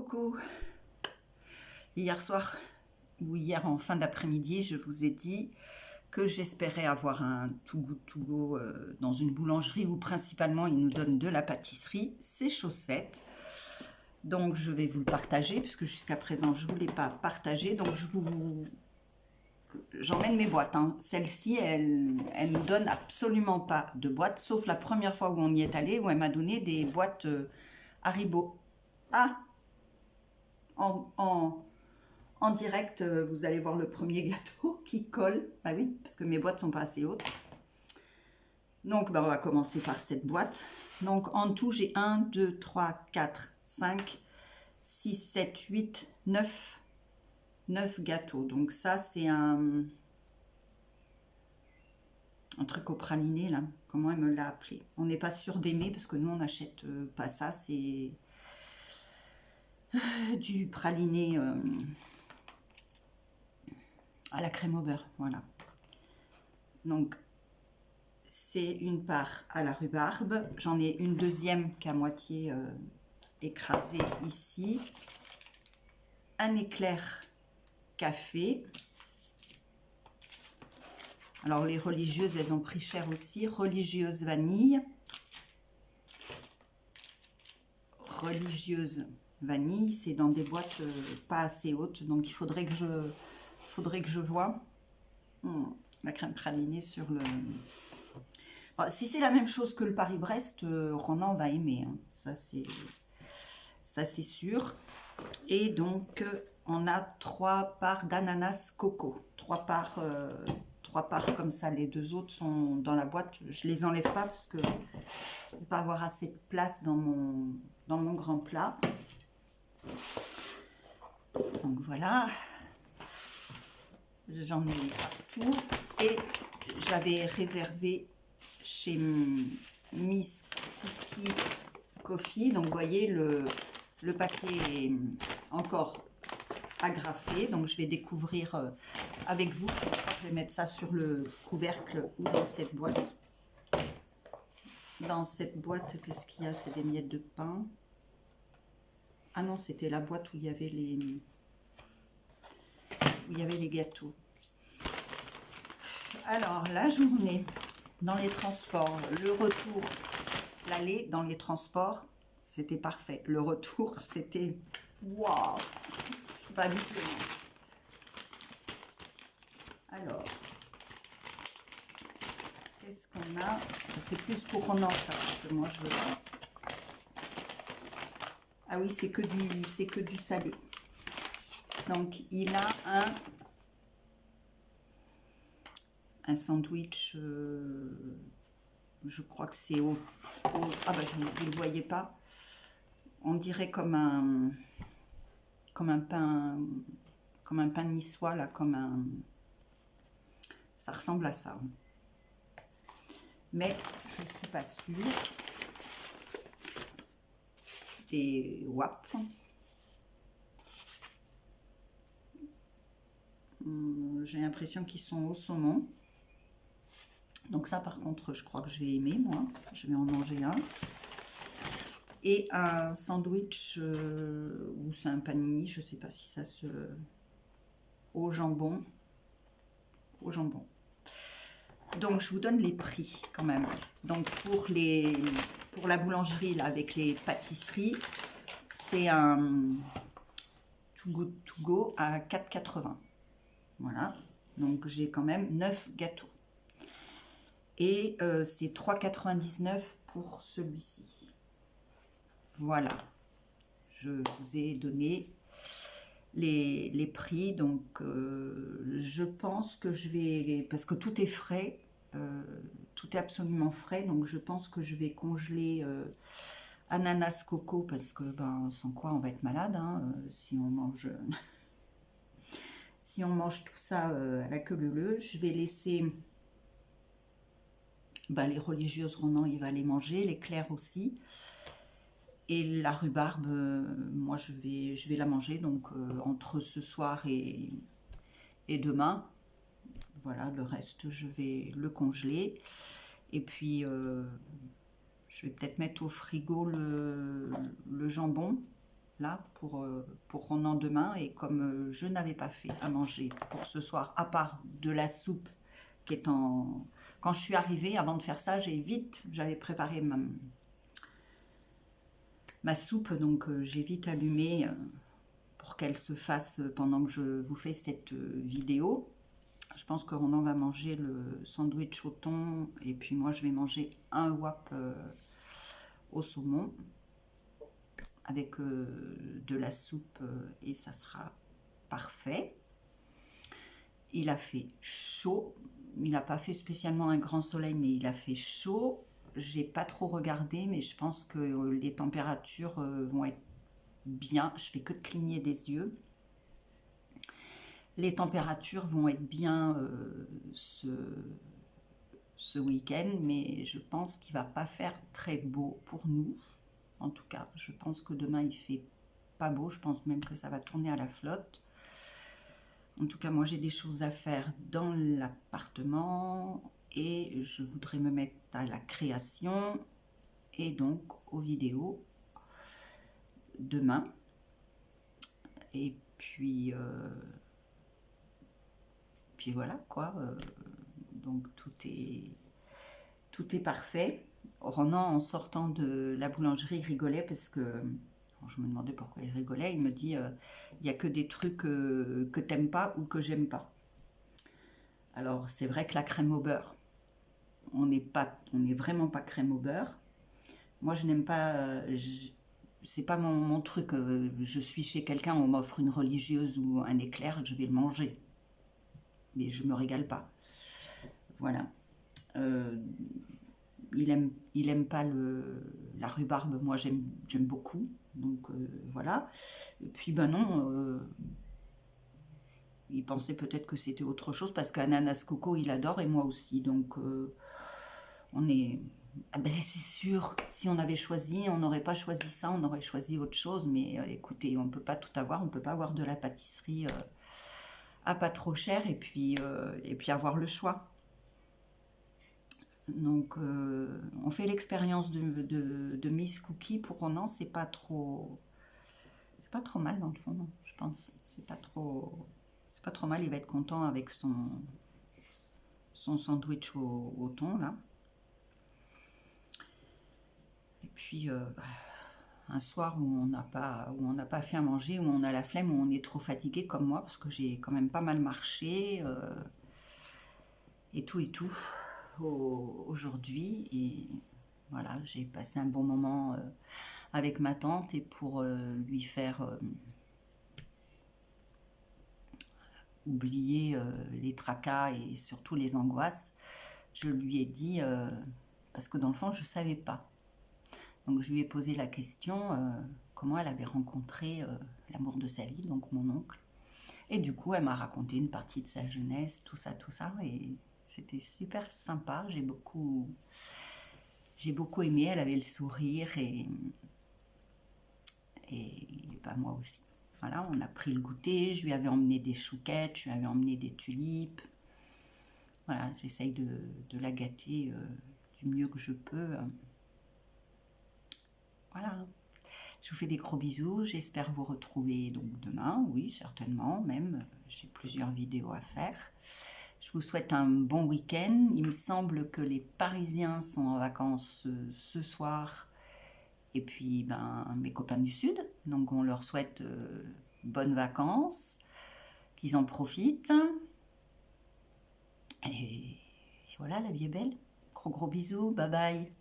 Coucou. Hier soir ou hier en fin d'après-midi, je vous ai dit que j'espérais avoir un Too Good To Go dans une boulangerie où principalement ils nous donnent de la pâtisserie. C'est chose faite. Donc je vais vous le partager puisque jusqu'à présent je ne vous l'ai pas partagé. Donc j'emmène mes boîtes. Hein. Celle-ci, elle nous donne absolument pas de boîtes, sauf la première fois où on y est allé, où elle m'a donné des boîtes Haribo. Ah, en direct, vous allez voir le premier gâteau qui colle. Ah oui, parce que mes boîtes sont pas assez hautes. Donc, on va commencer par cette boîte. Donc, en tout, j'ai 1, 2, 3, 4, 5, 6, 7, 8, 9 gâteaux. Donc, ça, c'est un truc au praliné, là. Comment elle me l'a appelé? On n'est pas sûr d'aimer parce que nous, on n'achète pas ça. C'est du praliné à la crème au beurre, voilà. Donc, c'est une part à la rhubarbe. J'en ai une deuxième qui est à moitié écrasée ici. Un éclair café. Alors, les religieuses, elles ont pris cher aussi. Religieuse vanille. Religieuse vanille, c'est dans des boîtes pas assez hautes. Donc, il faudrait que je vois la crème pralinée sur le... Alors, si c'est la même chose que le Paris-Brest, Ronan va aimer. Hein. Ça, c'est sûr. Et donc, on a 3 parts d'ananas coco. 3 parts comme ça. Les 2 autres sont dans la boîte. Je les enlève pas parce que je ne vais pas avoir assez de place dans mon grand plat. Donc, voilà. J'en ai partout. Et j'avais réservé chez Miss Cookie Coffee. Donc, vous voyez, le paquet est encore agrafé. Donc, je vais découvrir avec vous. Je vais mettre ça sur le couvercle ou dans cette boîte. Dans cette boîte, qu'est-ce qu'il y a? C'est des miettes de pain. Ah non, c'était la boîte où il y avait les gâteaux. Alors, la journée dans les transports, le retour, l'aller dans les transports, c'était parfait. Le retour, c'était waouh, pas habituellement. Alors, qu'est-ce qu'on a? C'est plus pour Ronan, ça, parce que moi je veux pas. Ah oui, c'est que du salé. Donc, il a un sandwich, je crois que c'est ah bah vous ne le voyez pas, on dirait comme un pain niçois là, ça ressemble à ça, mais je suis pas sûre. Des wap. J'ai l'impression qu'ils sont au saumon. Donc ça, par contre, je crois que je vais aimer, moi. Je vais en manger un. Et un sandwich, ou c'est un panini, je ne sais pas si ça se... au jambon. Au jambon. Donc, je vous donne les prix, quand même. Donc, pour la boulangerie, là, avec les pâtisseries, c'est un Too Good To Go à 4,80. Voilà. Donc, j'ai quand même 9 gâteaux. Et c'est 3,99 pour celui-ci. Voilà. Je vous ai donné les prix. Donc, je pense que je vais... Parce que tout est frais. Tout est absolument frais. Donc, je pense que je vais congeler ananas coco. Parce que, sans quoi, on va être malade. Hein, si on mange... si on mange tout ça à la queue leu-leu. Je vais laisser... les religieuses, Ronan, il va les manger, l'éclair aussi. Et la rhubarbe, moi, je vais la manger, donc entre ce soir et demain. Voilà, le reste, je vais le congeler. Et puis, je vais peut-être mettre au frigo le jambon. là, pour Ronan demain. Et comme je n'avais pas fait à manger pour ce soir, à part de la soupe qui est en... Quand je suis arrivée, avant de faire ça, j'avais préparé ma soupe, donc j'ai vite allumé pour qu'elle se fasse pendant que je vous fais cette vidéo. Je pense que Ronan va manger le sandwich au thon, et puis moi je vais manger un wrap au saumon avec de la soupe et ça sera parfait. Il a fait chaud, il n'a pas fait spécialement un grand soleil, mais il a fait chaud. J'ai pas trop regardé, mais je pense que les températures vont être bien. Je fais que de cligner des yeux. Les températures vont être bien ce week-end, mais je pense qu'il va pas faire très beau pour nous. En tout cas, je pense que demain il fait pas beau. Je pense même que ça va tourner à la flotte. En tout cas, moi j'ai des choses à faire dans l'appartement et je voudrais me mettre à la création et donc aux vidéos demain. Et puis voilà quoi. Donc tout est parfait. Ronan, en sortant de la boulangerie, rigolait parce que je me demandais pourquoi il rigolait. Il me dit il n'y a que des trucs que t'aimes pas ou que j'aime pas. Alors c'est vrai que la crème au beurre, on n'est vraiment pas crème au beurre. Moi je n'aime pas, c'est pas mon truc. Je suis chez quelqu'un, on m'offre une religieuse ou un éclair, je vais le manger, mais je me régale pas. Voilà. Il aime pas la rhubarbe, moi j'aime beaucoup, donc voilà. Et puis ben non, il pensait peut-être que c'était autre chose, parce qu'ananas coco il adore, et moi aussi, donc on est... Ah ben c'est sûr, si on avait choisi, on n'aurait pas choisi ça, on aurait choisi autre chose, mais écoutez, on peut pas tout avoir, on peut pas avoir de la pâtisserie à pas trop cher, et puis avoir le choix. Donc, on fait l'expérience de Miss Cookie pour Ronan. C'est pas trop mal dans le fond, non, je pense. C'est pas trop mal. Il va être content avec son sandwich au thon là. Et puis un soir où on n'a pas fait à manger, où on a la flemme, où on est trop fatigué comme moi, parce que j'ai quand même pas mal marché et tout aujourd'hui, et voilà, j'ai passé un bon moment avec ma tante, et pour lui faire oublier les tracas et surtout les angoisses, je lui ai dit, parce que dans le fond je savais pas, donc je lui ai posé la question comment elle avait rencontré l'amour de sa vie, donc mon oncle, et du coup elle m'a raconté une partie de sa jeunesse, tout ça, et c'était super sympa. J'ai beaucoup aimé. Elle avait le sourire, et ben moi aussi. Voilà, on a pris le goûter. Je lui avais emmené des chouquettes, je lui avais emmené des tulipes. Voilà, j'essaye de la gâter du mieux que je peux. Voilà. Je vous fais des gros bisous. J'espère vous retrouver donc demain. Oui, certainement. Même, j'ai plusieurs vidéos à faire. Je vous souhaite un bon week-end. Il me semble que les Parisiens sont en vacances ce soir. Et puis, ben, mes copains du Sud. Donc, on leur souhaite bonnes vacances, qu'ils en profitent. Et voilà, la vie est belle. Gros bisous. Bye bye.